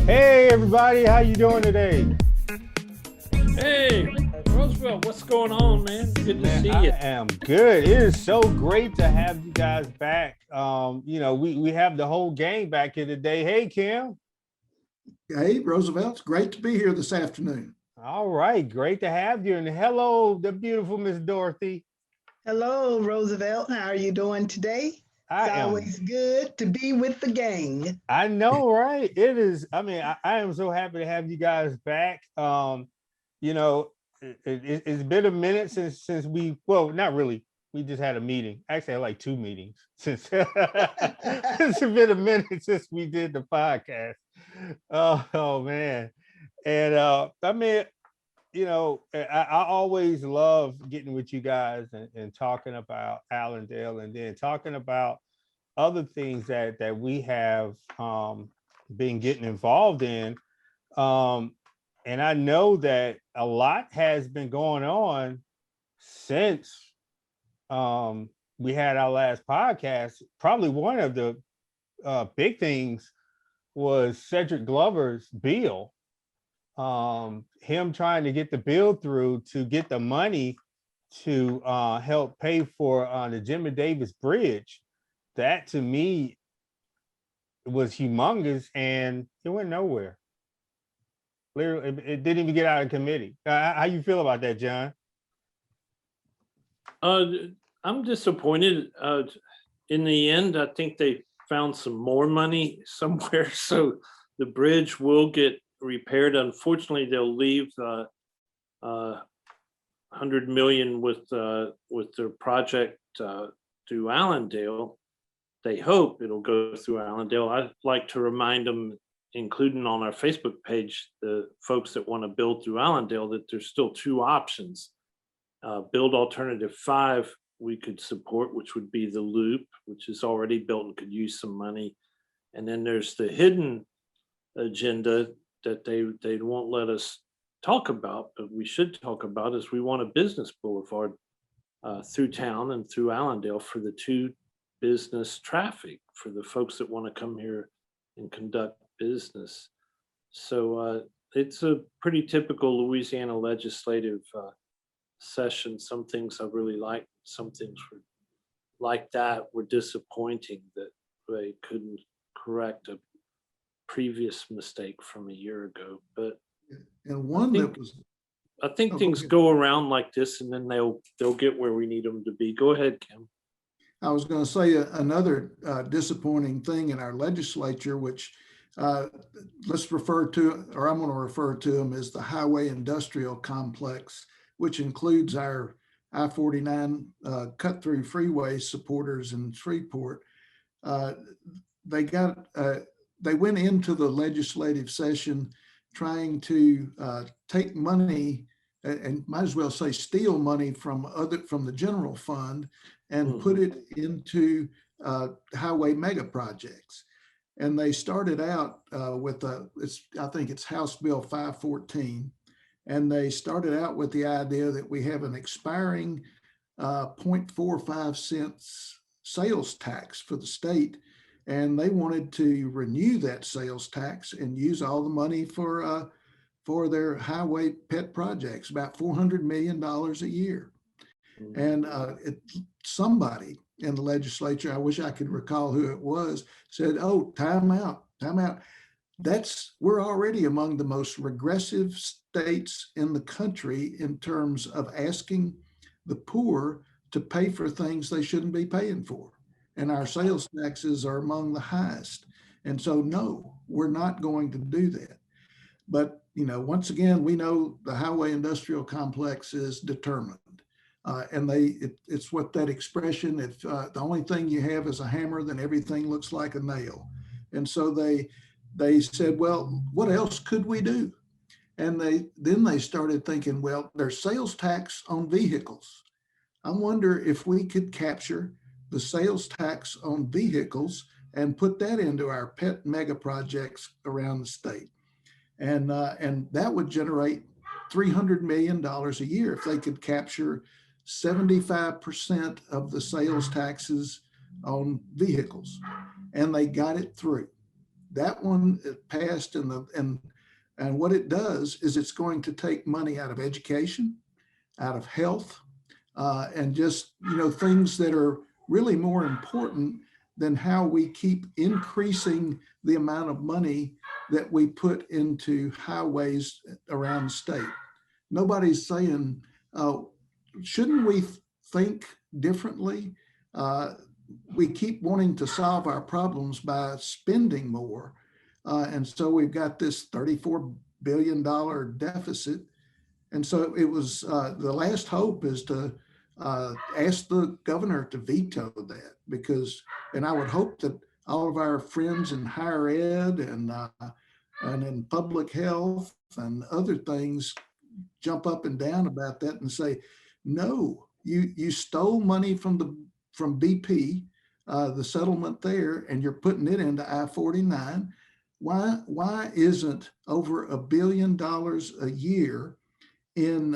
Hey everybody, how you doing today? Hey, Roosevelt, what's going on, man? Good to Man, see I you. am good. It is so great to have you guys back. We have the whole gang back here today. Hey Kim. Hey, Roosevelt, it's great to be here this afternoon. All right, great to have you. And hello, the beautiful Miss Dorothy. Hello, Roosevelt. How are you doing today? It's I am always good to be with the gang. I know, right? It is. I am so happy to have you guys back. You know, it's been a minute since well, not really. We just had a meeting. Actually, I had like two meetings since it's been a minute since we did the podcast. Oh man. And I always love getting with you guys and talking about Allendale and then talking about other things that we have been getting involved in. Um, and I know that a lot has been going on since we had our last podcast. Probably one of the big things was Cedric Glover's bill. Him trying to get the bill through to get the money to help pay for the Jimmy Davis Bridge. That to me was humongous and it went nowhere. Literally, it didn't even get out of committee. How you feel about that, John? Uh, I'm disappointed. In the end, I think they found some more money somewhere, so the bridge will get repaired. Unfortunately, they'll leave 100 million with their project through Allendale. They hope it'll go through Allendale. I'd like to remind them, including on our Facebook page, the folks that want to build through Allendale, that there's still two options. Build alternative 5 we could support, which would be the loop, which is already built and could use some money. And then there's the hidden agenda that they won't let us talk about, but we should talk about, is we want a business boulevard through town and through Allendale for the two business traffic, for the folks that want to come here and conduct business. So it's a pretty typical Louisiana legislative session. Some things I really like, some things were like that were disappointing, that they couldn't correct a previous mistake from a year ago. But And one that was, I think Oh, things okay. go around like this, and then they'll get where we need them to be. Go ahead, Kim. I was going to say another disappointing thing in our legislature, which let's refer to, or I'm going to refer to them as the Highway Industrial Complex, which includes our I-49 cut-through freeway supporters in Shreveport. They went into the legislative session trying to take money, and might as well say steal money from the general fund and put it into highway mega projects. And they started out with I think it's House Bill 514. And they started out with the idea that we have an expiring 0.45 cents sales tax for the state. And they wanted to renew that sales tax and use all the money for their highway pet projects, about $400 million a year. And somebody in the legislature, I wish I could recall who it was, said, "Oh, time out. We're already among the most regressive states in the country in terms of asking the poor to pay for things they shouldn't be paying for. And our sales taxes are among the highest. And so, no, we're not going to do that." But, once again, we know the highway industrial complex is determined. And it's what that expression, if the only thing you have is a hammer, then everything looks like a nail. And so they said, well, what else could we do? And then they started thinking, well, there's sales tax on vehicles. I wonder if we could capture the sales tax on vehicles and put that into our pet mega projects around the state. And that would generate $300 million a year if they could capture 75% of the sales taxes on vehicles. And they got it through. that one passed, and what it does is it's going to take money out of education, out of health, and just, things that are really more important than how we keep increasing the amount of money that we put into highways around the state. Nobody's saying, shouldn't we think differently? We keep wanting to solve our problems by spending more. And so we've got this $34 billion deficit. And so it was, the last hope is to ask the governor to veto that, because, and I would hope that all of our friends in higher ed and in public health and other things jump up and down about that and say, no, you stole money from BP, the settlement there, and you're putting it into I-49. Why isn't over $1 billion a year in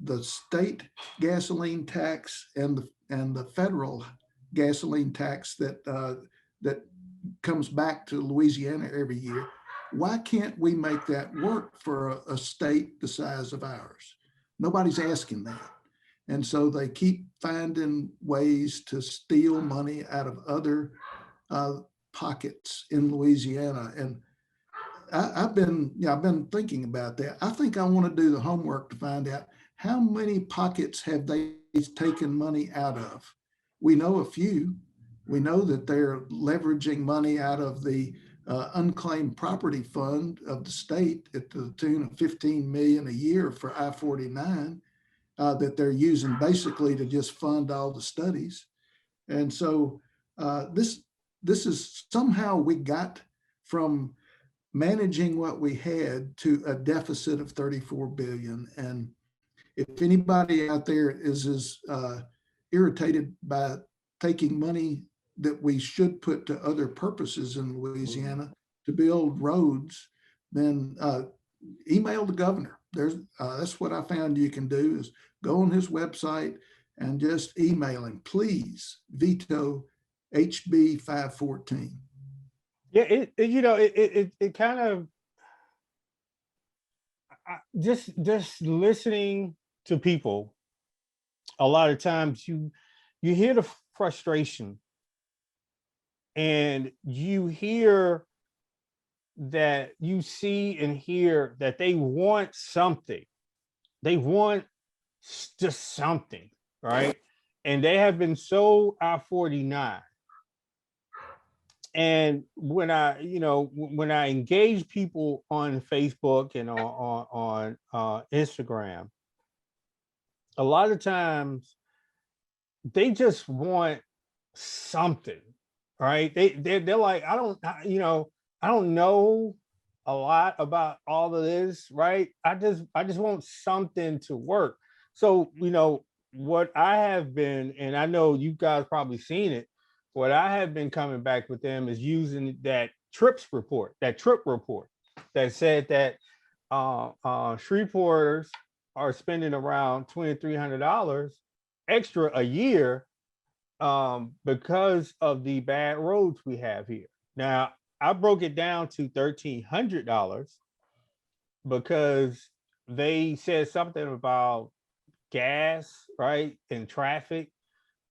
the state gasoline tax and the federal gasoline tax that comes back to Louisiana every year? Why can't we make that work for a state the size of ours? Nobody's asking that. And so they keep finding ways to steal money out of other pockets in Louisiana. And I've been thinking about that. I think I want to do the homework to find out how many pockets have they taken money out of. We know a few. We know that they're leveraging money out of the unclaimed property fund of the state at the tune of $15 million a year for I-49 that they're using basically to just fund all the studies. And so this is somehow we got from managing what we had to a deficit of 34 billion. And if anybody out there is as irritated by taking money that we should put to other purposes in Louisiana to build roads, then email the governor. That's what I found you can do, is go on his website and just email him, please veto HB 514. Yeah, it kind of, just listening to people, a lot of times you hear the frustration, and you hear that, you see and hear that they want something. They want just something, right? And they have been so I-49. And when I engage people on Facebook and on Instagram, a lot of times they just want something, right? They're like, I don't know a lot about all of this, right? I just want something to work. So, what I have been, and I know you guys probably seen it, what I have been coming back with them is using that trip report that said that Shreveporters are spending around $2,300 extra a year because of the bad roads we have here. Now, I broke it down to $1,300 because they said something about gas, right, and traffic.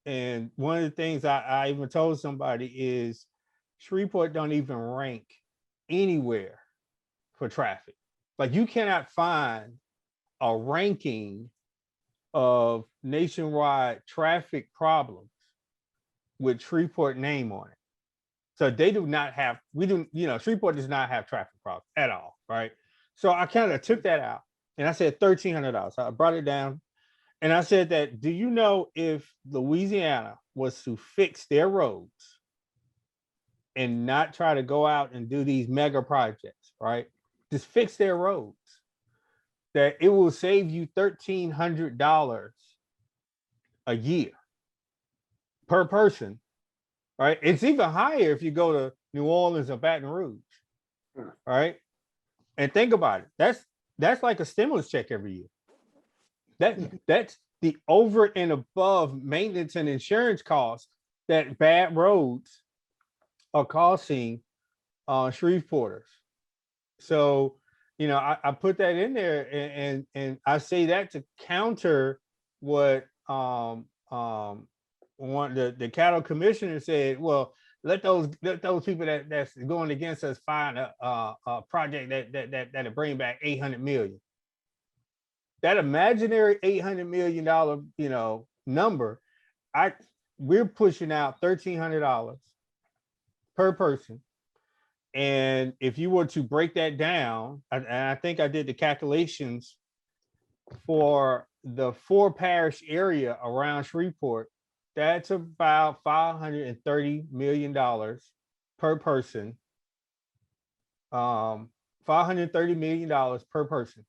And one of the things I even told somebody is Shreveport don't even rank anywhere for traffic. Like, you cannot find a ranking of nationwide traffic problems with Shreveport name on it. So they do not have, Shreveport does not have traffic problems at all, right? So I kind of took that out and I said $1,300. I brought it down. And I said that, do you know if Louisiana was to fix their roads and not try to go out and do these mega projects, right? Just fix their roads, that it will save you $1,300 a year per person, right? It's even higher if you go to New Orleans or Baton Rouge, right? And think about it. That's like a stimulus check every year. That's the over and above maintenance and insurance costs that bad roads are costing Shreveporters. So, you know, I put that in there, and I say that to counter what one the cattle commissioner said. Well, let those people that's going against us find a project that'll bring back 800 million. That imaginary $800 million, you know, number, we're pushing out $1,300 per person. And if you were to break that down, and I think I did the calculations for the 4 parish area around Shreveport, that's about $530 million per person. $530 million per person.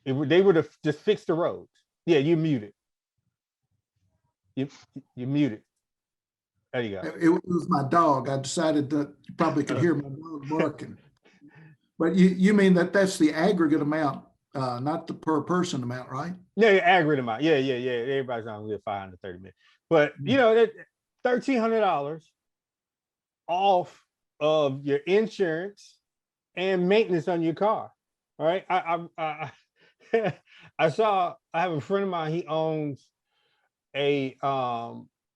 They would have just fixed the roads. Yeah, you're muted. You're muted. There you go. It was my dog. I decided that you probably could hear my dog barking. But you mean that's the aggregate amount, not the per person amount, right? Yeah, aggregate amount. Yeah. Everybody's on with 530 million. But you know, that $1,300 off of your insurance and maintenance on your car. All right. I have a friend of mine, he owns a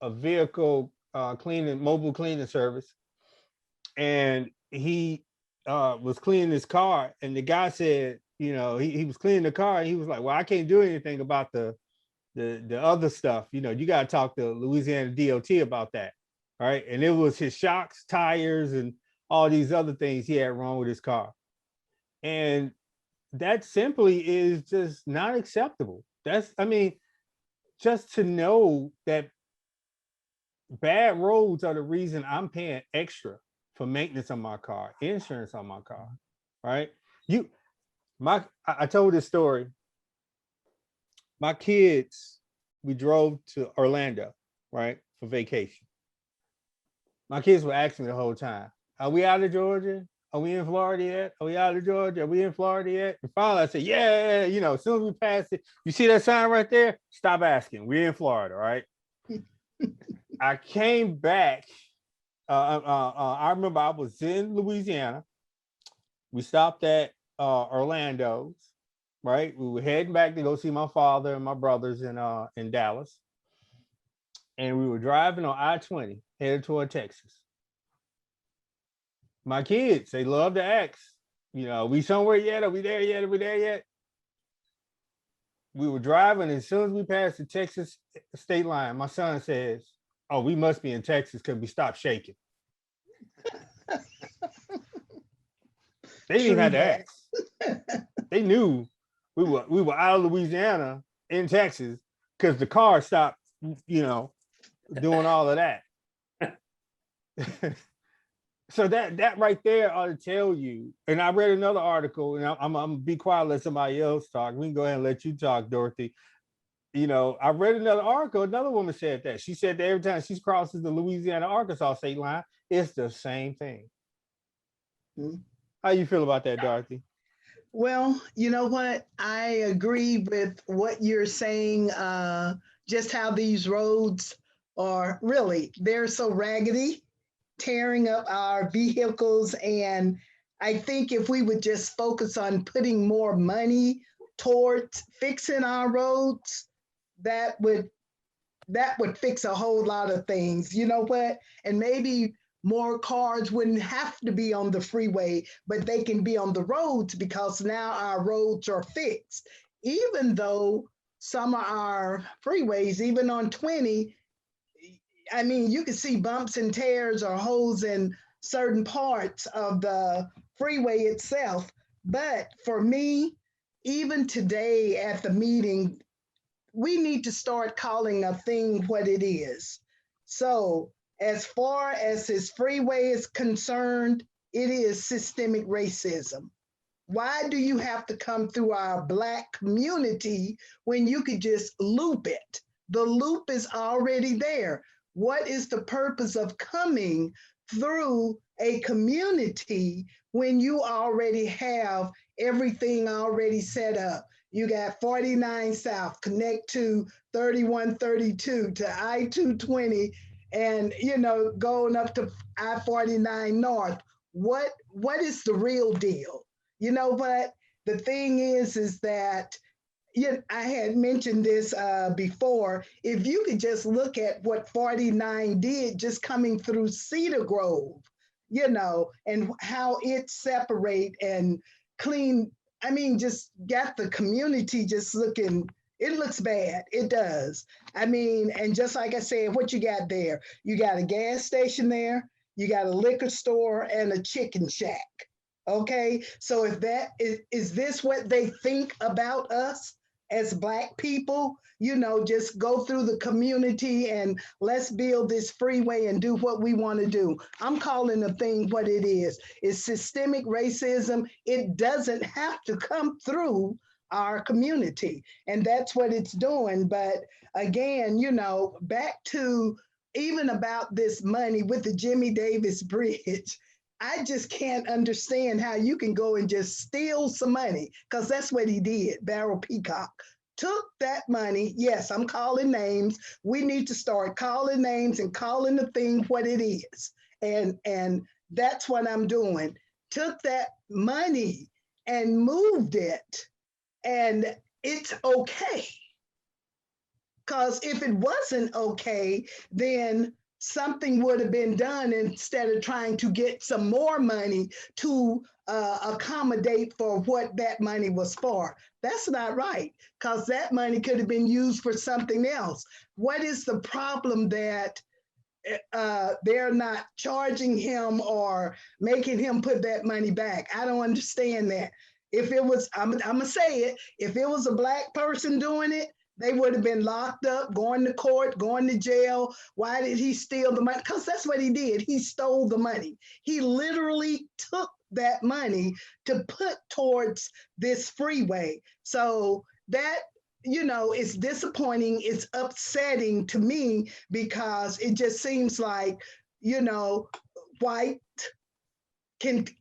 vehicle mobile cleaning service. And he was cleaning his car, and the guy said, you know, he was cleaning the car, and he was like, well, I can't do anything about the other stuff. You know, you got to talk to Louisiana DOT about that. All right. And it was his shocks, tires, and all these other things he had wrong with his car. And that simply is just not acceptable. Just to know that bad roads are the reason I'm paying extra for maintenance on my car, insurance on my car, right? I told this story. My kids, we drove to Orlando, right, for vacation. My kids were asking me the whole time, are we out of Georgia? Are we in Florida yet? Are we out of Georgia? Are we in Florida yet? And finally I said, yeah, you know, as soon as we pass it, you see that sign right there? Stop asking. We're in Florida, right? I came back. I remember I was in Louisiana. We stopped at Orlando's, right? We were heading back to go see my father and my brothers in Dallas. And we were driving on I-20 headed toward Texas. My kids, they love to ask, you know, we somewhere yet? Are we there yet? Are we there yet? We were driving, and as soon as we passed the Texas state line, my son says, oh, we must be in Texas because we stopped shaking. They didn't even have to ask. They knew we were out of Louisiana in Texas because the car stopped, you know, doing all of that. So that right there ought to tell you. And I read another article, and I'm gonna be quiet, let somebody else talk. We can go ahead and let you talk, Dorothy. You know, I read another article. Another woman said that. She said that every time she crosses the Louisiana-Arkansas state line, it's the same thing. Mm-hmm. How you feel about that, Dorothy? Well, you know what? I agree with what you're saying. Just how these roads are really, they're so raggedy, tearing up our vehicles. And I think if we would just focus on putting more money towards fixing our roads, that would fix a whole lot of things. You know what? And maybe more cars wouldn't have to be on the freeway, but they can be on the roads because now our roads are fixed. Even though some of our freeways, even on 20, I mean, you can see bumps and tears or holes in certain parts of the freeway itself. But for me, even today at the meeting, we need to start calling a thing what it is. So as far as his freeway is concerned, it is systemic racism. Why do you have to come through our Black community when you could just loop it? The loop is already there. What is the purpose of coming through a community when you already have everything already set up? You got 49 South, connect to 3132 to I-220, and going up to I-49 North. What is the real deal? But the thing is that I had mentioned this before. If you could just look at what 49 did just coming through Cedar Grove, and how it separate and clean. I mean, just got the community just looking, it looks bad. It does. I mean, and just like I said, what you got there? You got a gas station there, you got a liquor store and a chicken shack. Okay. So if that is this what they think about us as Black people? Just go through the community and let's build this freeway and do what we want to do. I'm calling the thing what it is. It's systemic racism. It doesn't have to come through our community. And that's what it's doing. But again, back to even about this money with the Jimmy Davis Bridge. I just can't understand how you can go and just steal some money, because that's what he did. Barrel Peacock took that money. Yes, I'm calling names. We need to start calling names and calling the thing what it is. And that's what I'm doing. Took that money and moved it. And it's okay. Because if it wasn't okay, then something would have been done instead of trying to get some more money to accommodate for what that money was for. That's not right, because that money could have been used for something else. What is the problem that they're not charging him or making him put that money back? I don't understand that. If it was, I'm gonna say it, if it was a Black person doing it, they would have been locked up, going to court, going to jail. Why did he steal the money? Because that's what he did. He stole the money. He literally took that money to put towards this freeway. So that, it's disappointing. It's upsetting to me, because it just seems like, white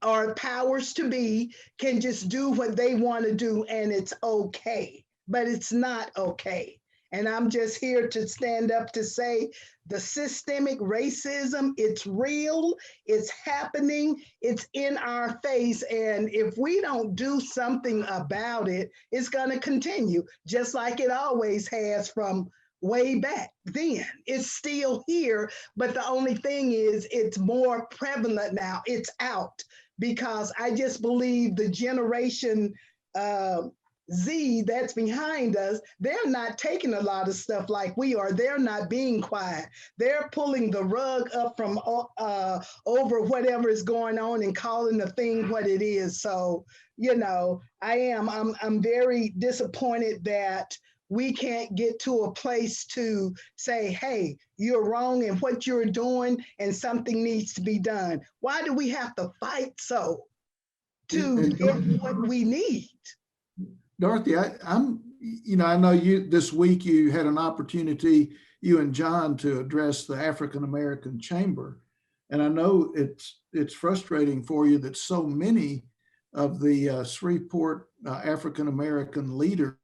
or powers to be can just do what they want to do, and it's okay. But it's not okay. And I'm just here to stand up to say the systemic racism, it's real, it's happening, it's in our face. And if we don't do something about it, it's going to continue, just like it always has from way back then. It's still here, but the only thing is it's more prevalent now. It's out, because I just believe the generation Z that's behind us, they're not taking a lot of stuff like we are. They're not being quiet. They're pulling the rug up from over whatever is going on and calling the thing what it is. So, I'm very disappointed that we can't get to a place to say, hey, you're wrong in what you're doing and something needs to be done. Why do we have to fight so to get what we need? Dorothy, I know you this week you had an opportunity, you and John, to address the African American Chamber, and I know it's frustrating for you that so many of the Shreveport African American leaders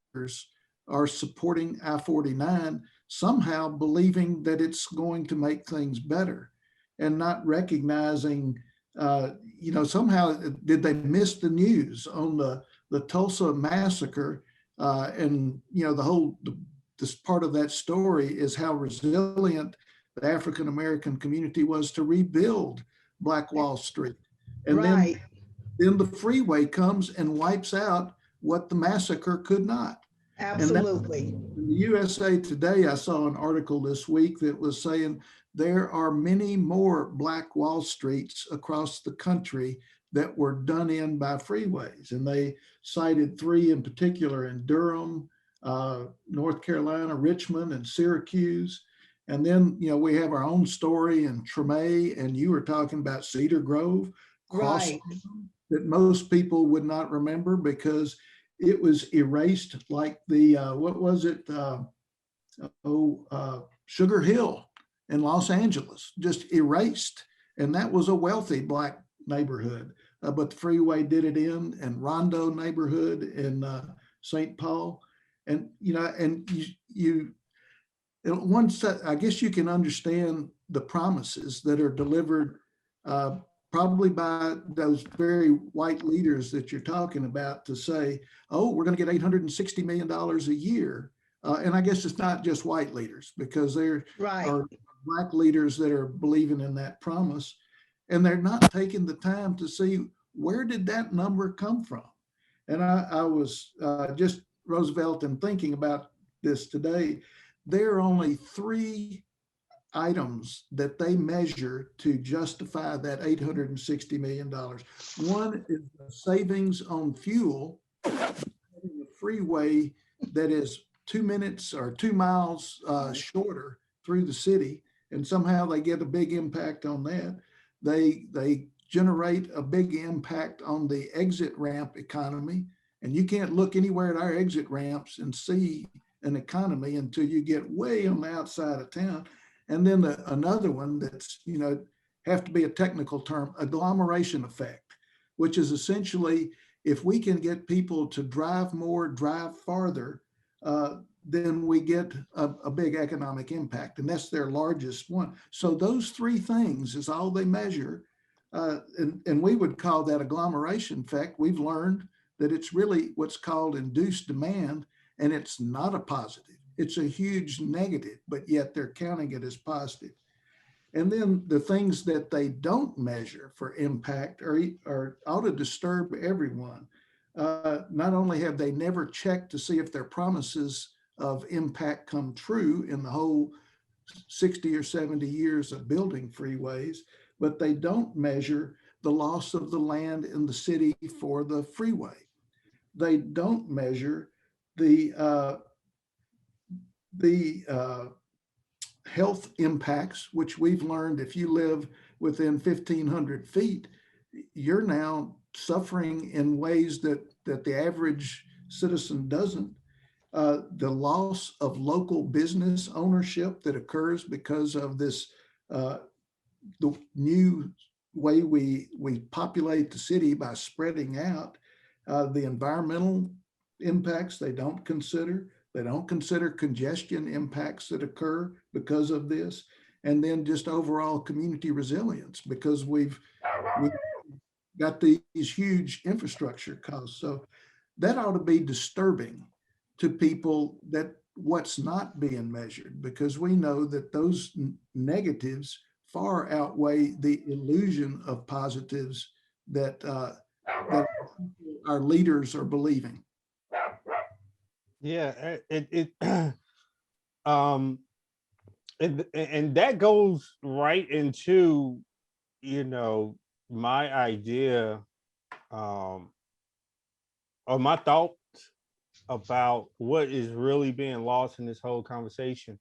are supporting I-49, somehow believing that it's going to make things better, and not recognizing, somehow did they miss the news on the Tulsa massacre, and this part of that story is how resilient the African American community was to rebuild Black Wall Street, and right. then the freeway comes and wipes out what the massacre could not. Absolutely. In the USA Today, I saw an article this week that was saying there are many more Black Wall Streets across the country that were done in by freeways. And they cited 3 in particular in Durham, North Carolina, Richmond, and Syracuse. And then, we have our own story in Tremay, and you were talking about Cedar Grove, right, that most people would not remember because it was erased like the, what was it? Sugar Hill in Los Angeles, just erased. And that was a wealthy Black neighborhood, but the freeway did it in, and Rondo neighborhood in St. Paul. And, and once I guess you can understand the promises that are delivered probably by those very white leaders that you're talking about to say, oh, we're going to get $860 million a year. And I guess it's not just white leaders, because there Right. are Black leaders that are believing in that promise, and they're not taking the time to see, where did that number come from? And I was just, Roosevelt, and thinking about this today, there are only 3 items that they measure to justify that $860 million. One is the savings on fuel, having a freeway that is 2 minutes or 2 miles shorter through the city, and somehow they get a big impact on that. They generate a big impact on the exit ramp economy, and you can't look anywhere at our exit ramps and see an economy until you get way on the outside of town. And then another one that's, have to be a technical term, agglomeration effect, which is essentially, if we can get people to drive more, drive farther, then we get a big economic impact. And that's their largest one. So those 3 things is all they measure. And we would call that agglomeration effect. We've learned that it's really what's called induced demand, and it's not a positive. It's a huge negative, but yet they're counting it as positive. And then the things that they don't measure for impact are ought to disturb everyone. Not only have they never checked to see if their promises of impact come true in the whole 60 or 70 years of building freeways, but they don't measure the loss of the land in the city for the freeway. They don't measure the health impacts, which we've learned, if you live within 1,500 feet, you're now suffering in ways that the average citizen doesn't. The loss of local business ownership that occurs because of this, the new way we populate the city by spreading out, the environmental impacts they don't consider. They don't consider congestion impacts that occur because of this. And then just overall community resilience, because we've got these huge infrastructure costs. So that ought to be disturbing to people, that what's not being measured, because we know that those negatives far outweigh the illusion of positives that our leaders are believing. Yeah, and that goes right into, my idea, or my thoughts about what is really being lost in this whole conversation.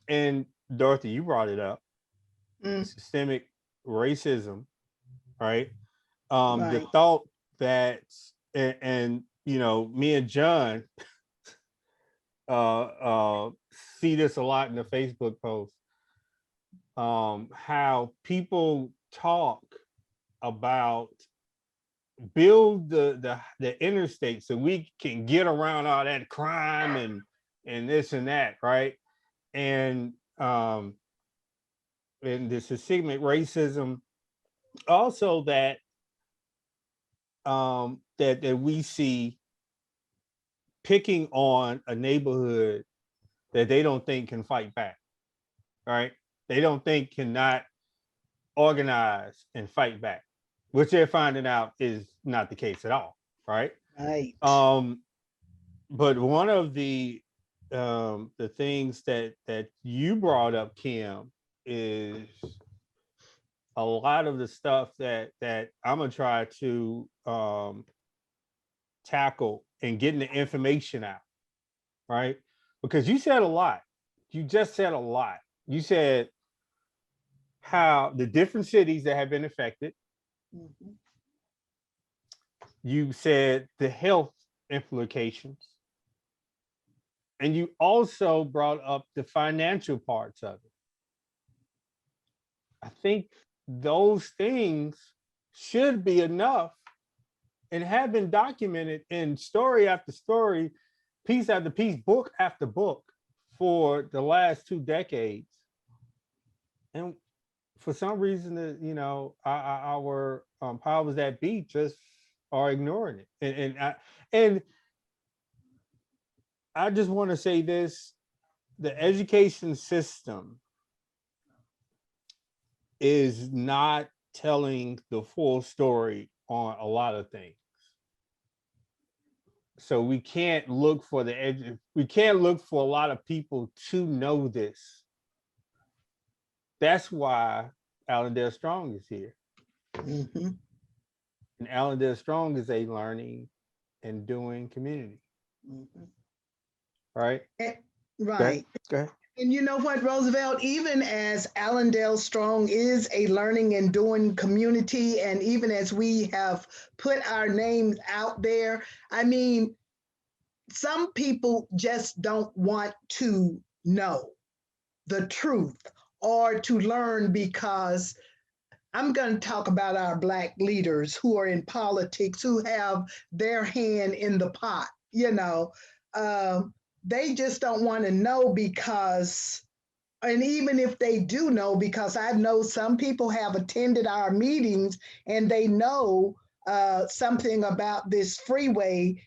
And Dorothy, you brought it up, systemic racism, right? Right. The thought that, and me and John see this a lot in the Facebook post, how people talk about build the interstate so we can get around all that crime and this and that, right? And the systemic racism also that that we see picking on a neighborhood that they don't think can fight back, right? They don't think cannot organize and fight back, which they're finding out is not the case at all, right? Right. But one of the things that you brought up, Kim, is a lot of the stuff that I'm gonna try to tackle and getting the information out, right? Because you said a lot. You just said a lot. You said how the different cities that have been affected. Mm-hmm. You said the health implications. And you also brought up the financial parts of it. I think those things should be enough and have been documented in story after story, piece after piece, book after book for the last 2 decades And for some reason, our powers that be just are ignoring it. And I just want to say this: the education system is not telling the full story on a lot of things. So we can't look for we can't look for a lot of people to know this. That's why Allendale Strong is here. Mhm. And Allendale Strong is a learning and doing community. Mhm. Right? Right. Okay. And you know what, Roosevelt, even as Allendale Strong is a learning and doing community, and even as we have put our names out there, I mean, some people just don't want to know the truth or to learn because I'm going to talk about our Black leaders who are in politics, who have their hand in the pot. They just don't want to know because, and even if they do know, because I know some people have attended our meetings and they know something about this freeway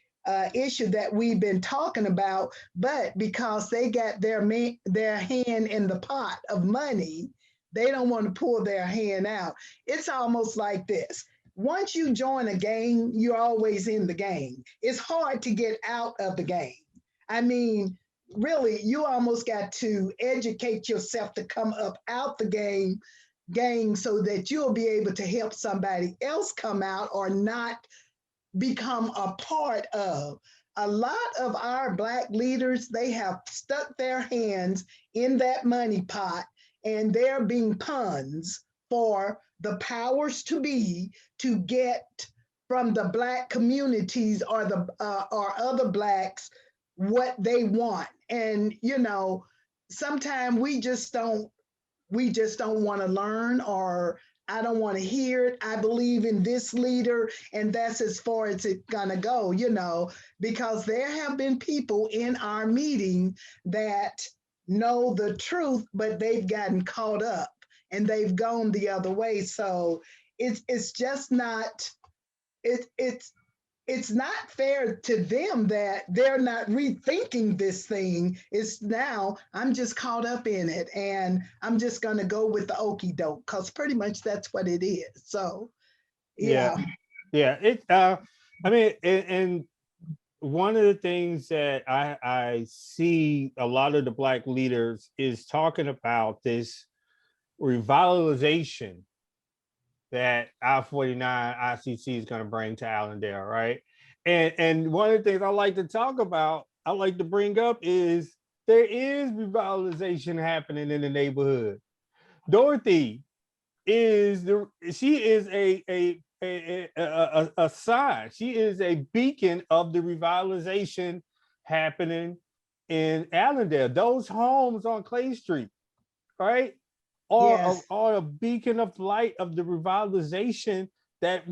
issue that we've been talking about, but because they got their hand in the pot of money, they don't want to pull their hand out. It's almost like this. Once you join a game, you're always in the game. It's hard to get out of the game. I mean, really, you almost got to educate yourself to come up out the game so that you'll be able to help somebody else come out or not become a part of. A lot of our Black leaders, they have stuck their hands in that money pot and they're being puns for the powers to be to get from the Black communities or other Blacks what they want. And sometimes we just don't want to learn, or I don't want to hear it. I believe in this leader, and that's as far as it's gonna go, because there have been people in our meeting that know the truth, but they've gotten caught up and they've gone the other way. So it's just not it's it's not fair to them that they're not rethinking this thing. It's now I'm just caught up in it and I'm just going to go with the okey doke because pretty much that's what it is. So, Yeah. yeah. Yeah. I mean, and one of the things that I see a lot of the Black leaders is talking about this revitalization that I-49 ICC is going to bring to Allendale, right? And one of the things I like to talk about, I like to bring up is there is revitalization happening in the neighborhood. Dorothy she is a sign. She is a beacon of the revitalization happening in Allendale. Those homes on Clay Street, right? Yes. Or a beacon of light of the revitalization that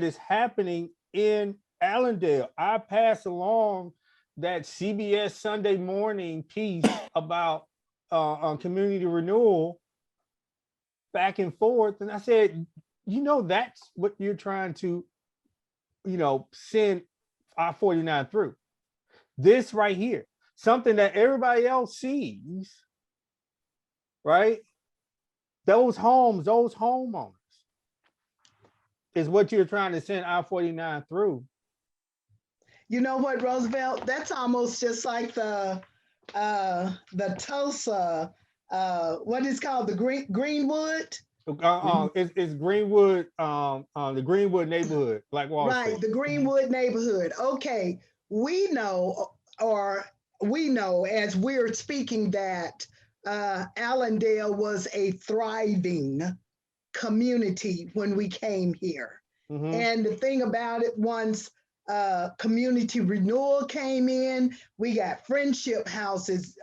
is happening in Allendale. I pass along that CBS Sunday morning piece about on community renewal back and forth, and I said, that's what you're trying to, send I-49 through. This right here, something that everybody else sees, right? Those homeowners is what you're trying to send I-49 through. You know what, Roosevelt? That's almost just like the Tulsa, what is called the Greenwood. It's Greenwood, the Greenwood neighborhood, Black Wall Right, Street. the Greenwood neighborhood. Okay, we know, or we know as we're speaking that Allendale was a thriving community when we came here. Mm-hmm. And the thing about it, once community renewal came in, we got friendship houses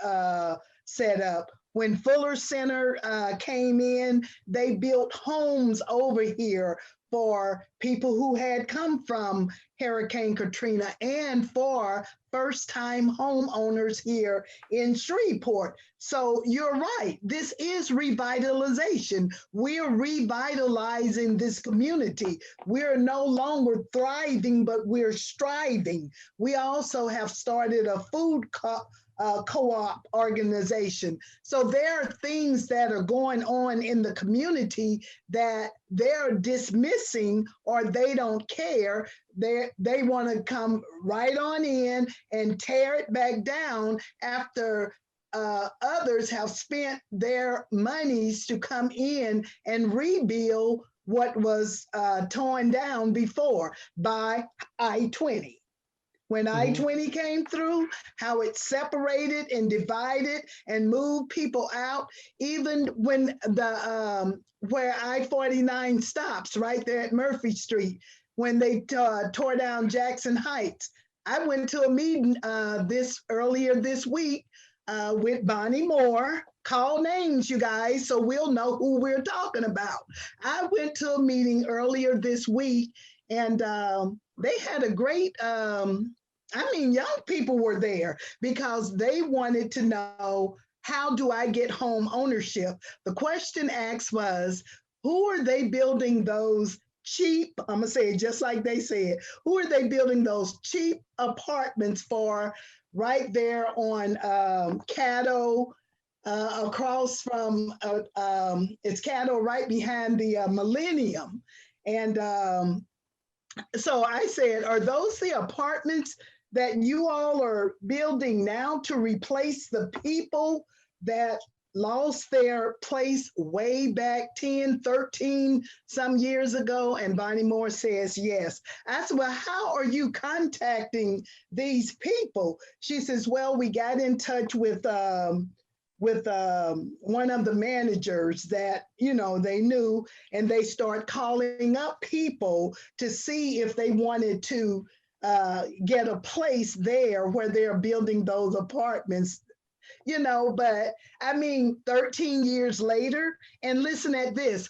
set up. When Fuller Center came in, they built homes over here for people who had come from Hurricane Katrina and for first-time homeowners here in Shreveport. So you're right, this is revitalization. We're revitalizing this community. We're no longer thriving, but we're striving. We also have started a food co-op organization. So there are things that are going on in the community that they're dismissing or they don't care. They want to come right on in and tear it back down after others have spent their monies to come in and rebuild what was torn down before by I-20. When I-20 came through, how it separated and divided and moved people out, even when the where I-49 stops right there at Murphy Street, when they tore down Jackson Heights. I went to a meeting earlier this week with Bonnie Moore. Call names, you guys, so we'll know who we're talking about. I went to a meeting earlier this week, and they had a great young people were there because they wanted to know, how do I get home ownership? The question asked was, who are they building those cheap, I'm gonna say it just like they said, who are they building those cheap apartments for right there on Caddo, across from, it's Caddo right behind the Millennium. And so I said, are those the apartments that you all are building now to replace the people that lost their place way back 10, 13 some years ago? And Bonnie Moore says, yes. I said, well, how are you contacting these people? She says, well, we got in touch with one of the managers that, you know, they knew, and they start calling up people to see if they wanted to get a place there where they're building those apartments, you know. But I mean, 13 years later, and listen at this,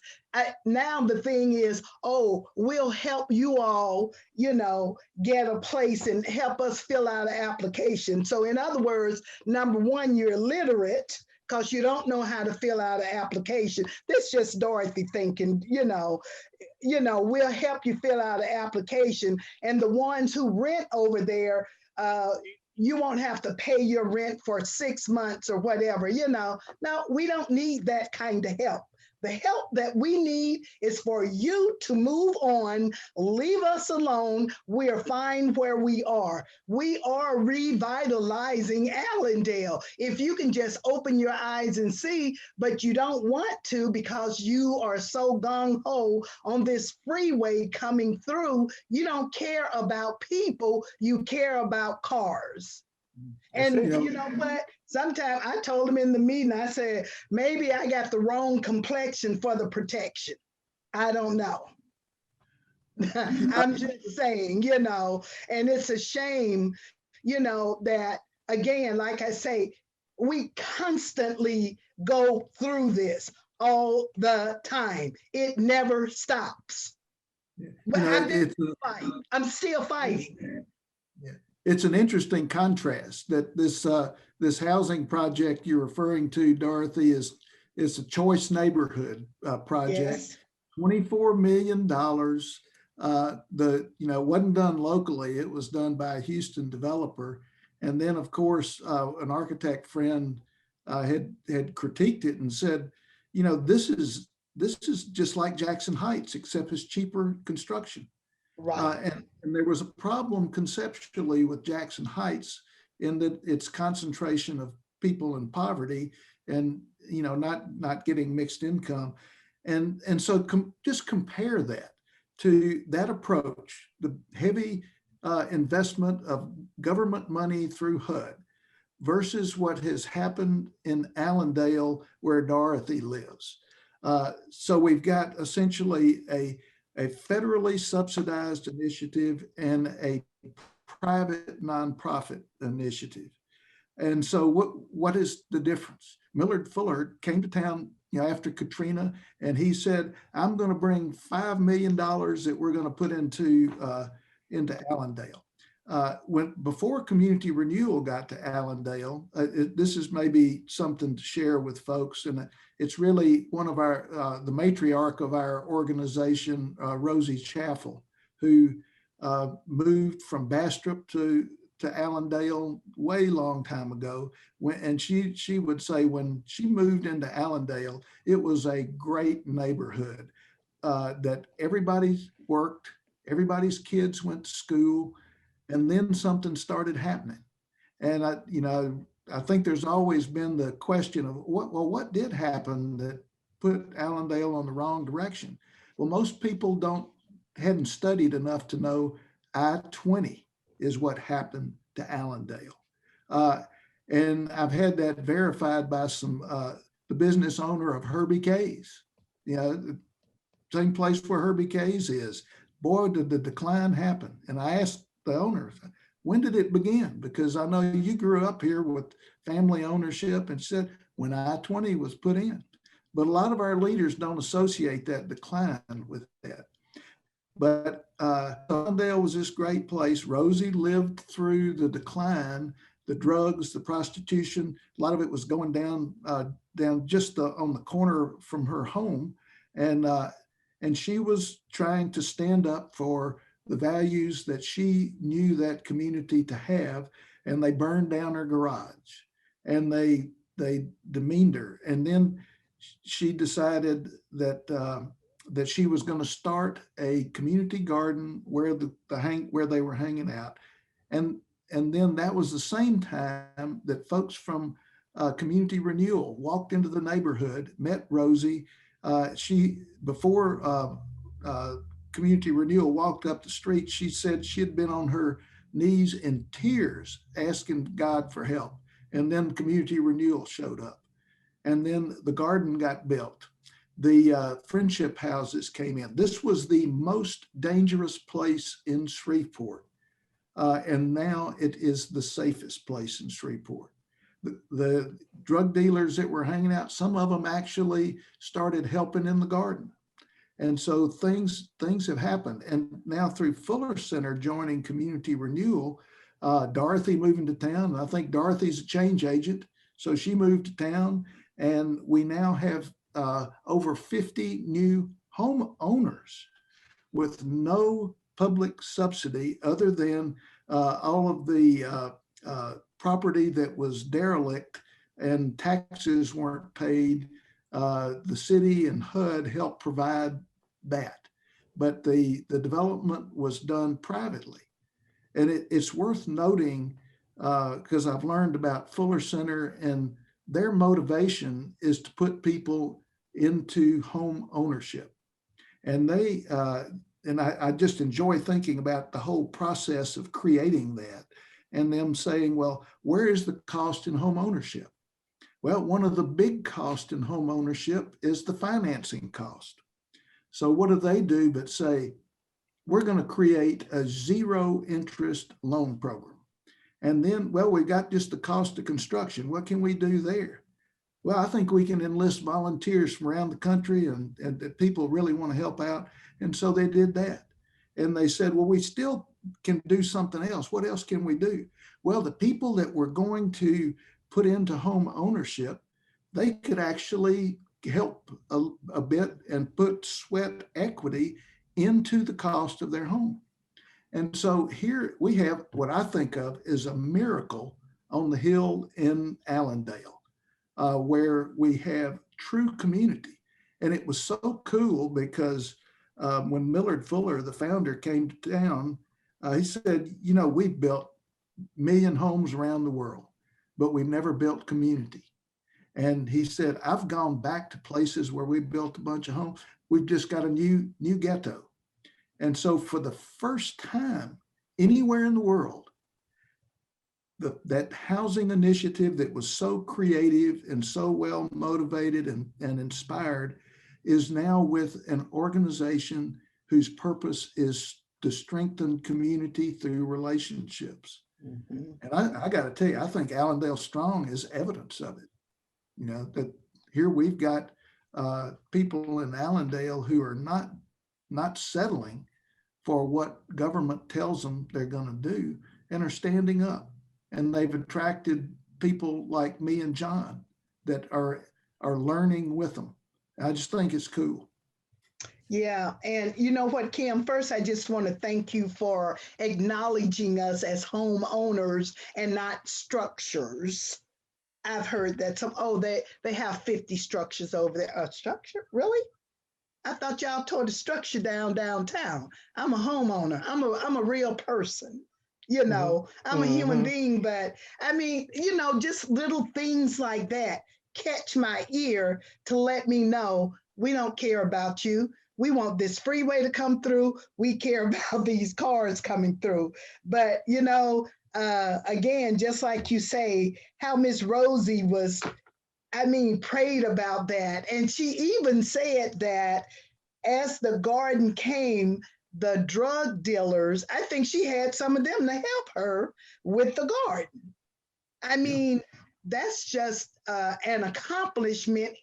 now the thing is, oh, we'll help you all, you know, get a place and help us fill out an application. So in other words, number one, you're illiterate because you don't know how to fill out an application. This is just Dorothy thinking, you know, we'll help you fill out an application. And the ones who rent over there, you won't have to pay your rent for 6 months or whatever, you know. No, we don't need that kind of help. The help that we need is for you to move on, leave us alone. We are fine where we are. We are revitalizing Allendale. If you can just open your eyes and see, but you don't want to because you are so gung-ho on this freeway coming through, you don't care about people, you care about cars. And you know what? Sometimes I told him in the meeting, I said, maybe I got the wrong complexion for the protection. I don't know. I'm just saying, you know, and it's a shame, you know, that again, like I say, we constantly go through this all the time. It never stops. But I'm still fighting. Yeah. It's an interesting contrast that this housing project you're referring to, Dorothy, is a choice neighborhood project. Yes. $24 million. Wasn't done locally. It was done by a Houston developer. And then, of course, an architect friend had critiqued it and said, you know, this is just like Jackson Heights, except it's cheaper construction. Right. And there was a problem conceptually with Jackson Heights in that its concentration of people in poverty and, you know, not getting mixed income. And so just compare that to that approach, the heavy investment of government money through HUD versus what has happened in Allendale where Dorothy lives. So we've got essentially a federally subsidized initiative and a private nonprofit initiative. And so what is the difference? Millard Fuller came to town, after Katrina, and he said, I'm going to bring $5 million that we're going to put into Allendale. Before community renewal got to Allendale, this is maybe something to share with folks, and it's really one of the matriarch of our organization, Rosie Chaffel, who moved from Bastrop to Allendale way long time ago. And she would say when she moved into Allendale, it was a great neighborhood, that everybody worked, everybody's kids went to school, and then something started happening. And I think there's always been the question of what did happen that put Allendale on the wrong direction? Well, most people hadn't studied enough to know I-20 is what happened to Allendale. And I've had that verified by the business owner of Herbie K's, same place where Herbie K's is. Boy, did the decline happen. And I asked the owner, when did it begin? Because I know you grew up here with family ownership, and said when I-20 was put in. But a lot of our leaders don't associate that decline with that. But Allendale was this great place. Rosie lived through the decline, the drugs, the prostitution. A lot of it was going down just on the corner from her home. And she was trying to stand up for the values that she knew that community to have. And they burned down her garage, and they demeaned her. And then she decided that she was going to start a community garden where where they were hanging out. And then that was the same time that folks from Community Renewal walked into the neighborhood, met Rosie. Before Community Renewal walked up the street, she said she had been on her knees in tears asking God for help. And then Community Renewal showed up. And then the garden got built. The friendship houses came in. This was the most dangerous place in Shreveport. And now it is the safest place in Shreveport. The drug dealers that were hanging out, some of them actually started helping in the garden. And so things have happened. And now through Fuller Center joining Community Renewal, Dorothy moving to town, I think Dorothy's a change agent. So she moved to town, and we now have over 50 new homeowners with no public subsidy other than all of the property that was derelict and taxes weren't paid. The city and HUD helped provide that, but the development was done privately. And it's worth noting, because I've learned about Fuller Center, and their motivation is to put people into home ownership. And I just enjoy thinking about the whole process of creating that, and them saying, well, where is the cost in home ownership? Well, one of the big costs in home ownership is the financing cost. So what do they do but say, we're going to create a zero interest loan program. And then, well, we got just the cost of construction. What can we do there? Well, I think we can enlist volunteers from around the country, and that people really want to help out. And so they did that. And they said, well, we still can do something else. What else can we do? Well, the people that we're going to put into home ownership, they could actually help a bit and put sweat equity into the cost of their home. And so here we have what I think of as a miracle on the hill in Allendale, where we have true community. And it was so cool because when Millard Fuller, the founder, came to town, he said, we've built 1 million homes around the world, but we've never built community. And he said, I've gone back to places where we built a bunch of homes. We've just got a new ghetto. And so for the first time anywhere in the world, that housing initiative that was so creative and so well motivated and inspired is now with an organization whose purpose is to strengthen community through relationships. Mm-hmm. And I got to tell you, I think Allendale Strong is evidence of it. You know, that here we've got people in Allendale who are not settling for what government tells them they're going to do and are standing up. And they've attracted people like me and John that are learning with them. I just think it's cool. Yeah, and you know what, Kim? First, I just want to thank you for acknowledging us as homeowners and not structures. I've heard that they have 50 structures over there. A structure? Really? I thought y'all tore the structure downtown. I'm a homeowner. I'm a real person. You know, I'm a human being, but I mean, you know, just little things like that catch my ear to let me know we don't care about you. We want this freeway to come through. We care about these cars coming through. But, you know, again, just like you say, how Miss Rosie was, I mean, prayed about that. And she even said that as the garden came, the drug dealers, I think she had some of them to help her with the garden. I mean, that's just an accomplishment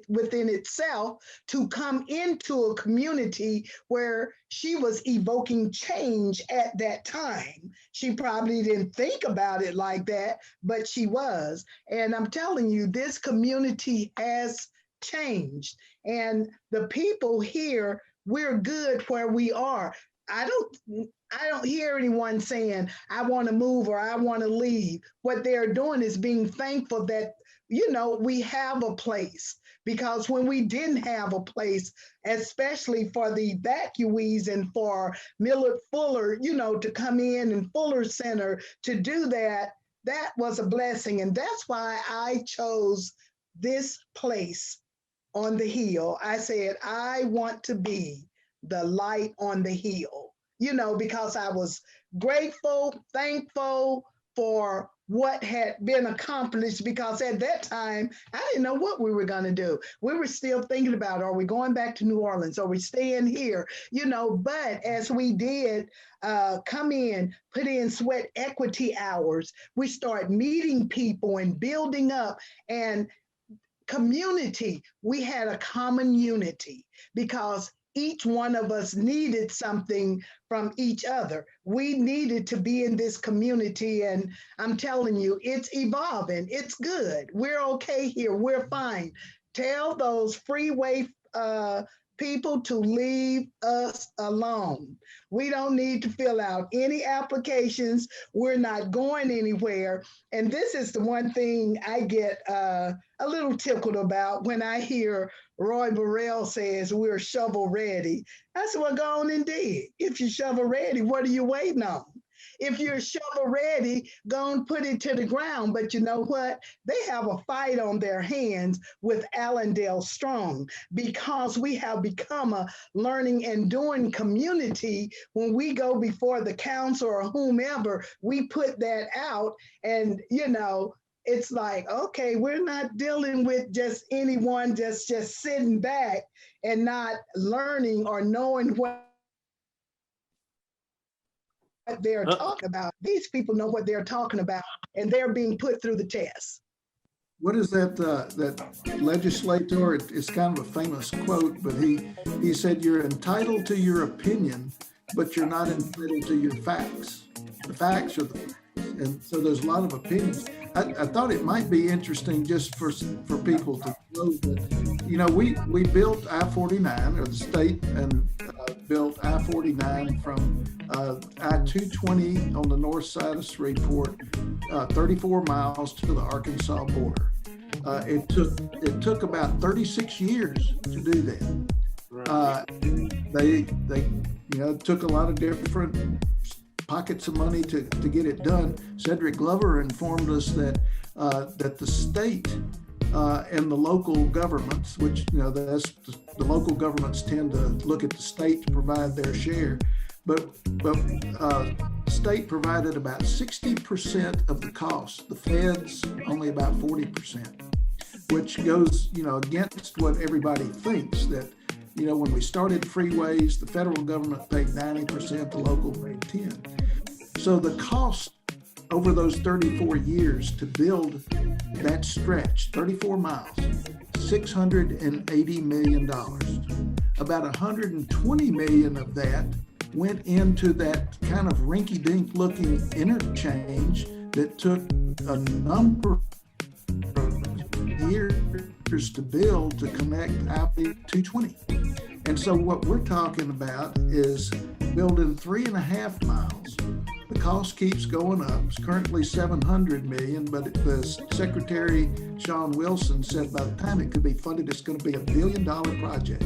within itself to come into a community where she was evoking change at that time. She probably didn't think about it like that, but she was. And I'm telling you, this community has changed. And the people here, we're good where we are. I don't hear anyone saying, I want to move or I want to leave. What they're doing is being thankful that, you know, we have a place. Because when we didn't have a place, especially for the evacuees and for Millard Fuller, you know, to come in and Fuller Center to do that, that was a blessing. And that's why I chose this place on the hill. I said, I want to be the light on the hill, you know, because I was grateful, thankful for what had been accomplished, because at that time, I didn't know what we were going to do. We were still thinking about, are we going back to New Orleans? Are we staying here? You know, but as we did come in, put in sweat equity hours, we start meeting people and building up and community. We had a common unity because each one of us needed something from each other. We needed to be in this community, and I'm telling you, it's evolving. It's good. We're okay here. We're fine. Tell those freeway people to leave us alone. We don't need to fill out any applications. We're not going anywhere. And this is the one thing I get a little tickled about when I hear Roy Burrell says we're shovel ready. I said, well, go on and dig. If you're shovel ready, what are you waiting on? If you're shovel ready, go and put it to the ground. But you know what? They have a fight on their hands with Allendale Strong, because we have become a learning and doing community. When we go before the council or whomever, we put that out, and you know, it's like, okay, we're not dealing with just anyone just sitting back and not learning or knowing what they're talking about. These people know what they're talking about, and they're being put through the test. What is that legislator? It's kind of a famous quote, but he said, you're entitled to your opinion, but you're not entitled to your facts. The facts are the facts. And so there's a lot of opinions. I thought it might be interesting just for people to know that, you know, we built I-49, or the state, and built I-49 from I-220 on the north side of Shreveport, 34 miles to the Arkansas border. It took about 36 years to do that. They took a lot of different pockets of money to get it done. Cedric Glover informed us that the state and the local governments, which the local governments tend to look at the state to provide their share, but state provided about 60% of the cost. The feds only about 40%, which goes against what everybody thinks, that when we started freeways, the federal government paid 90%, the local paid 10%. So the cost over those 34 years to build that stretch, 34 miles, $680 million. About 120 million of that went into that kind of rinky-dink looking interchange that took a number of years to build to connect I-220. And so what we're talking about is building 3.5 miles. The cost keeps going up. It's currently 700 million, but the Secretary, Sean Wilson, said by the time it could be funded, it's going to be $1 billion project.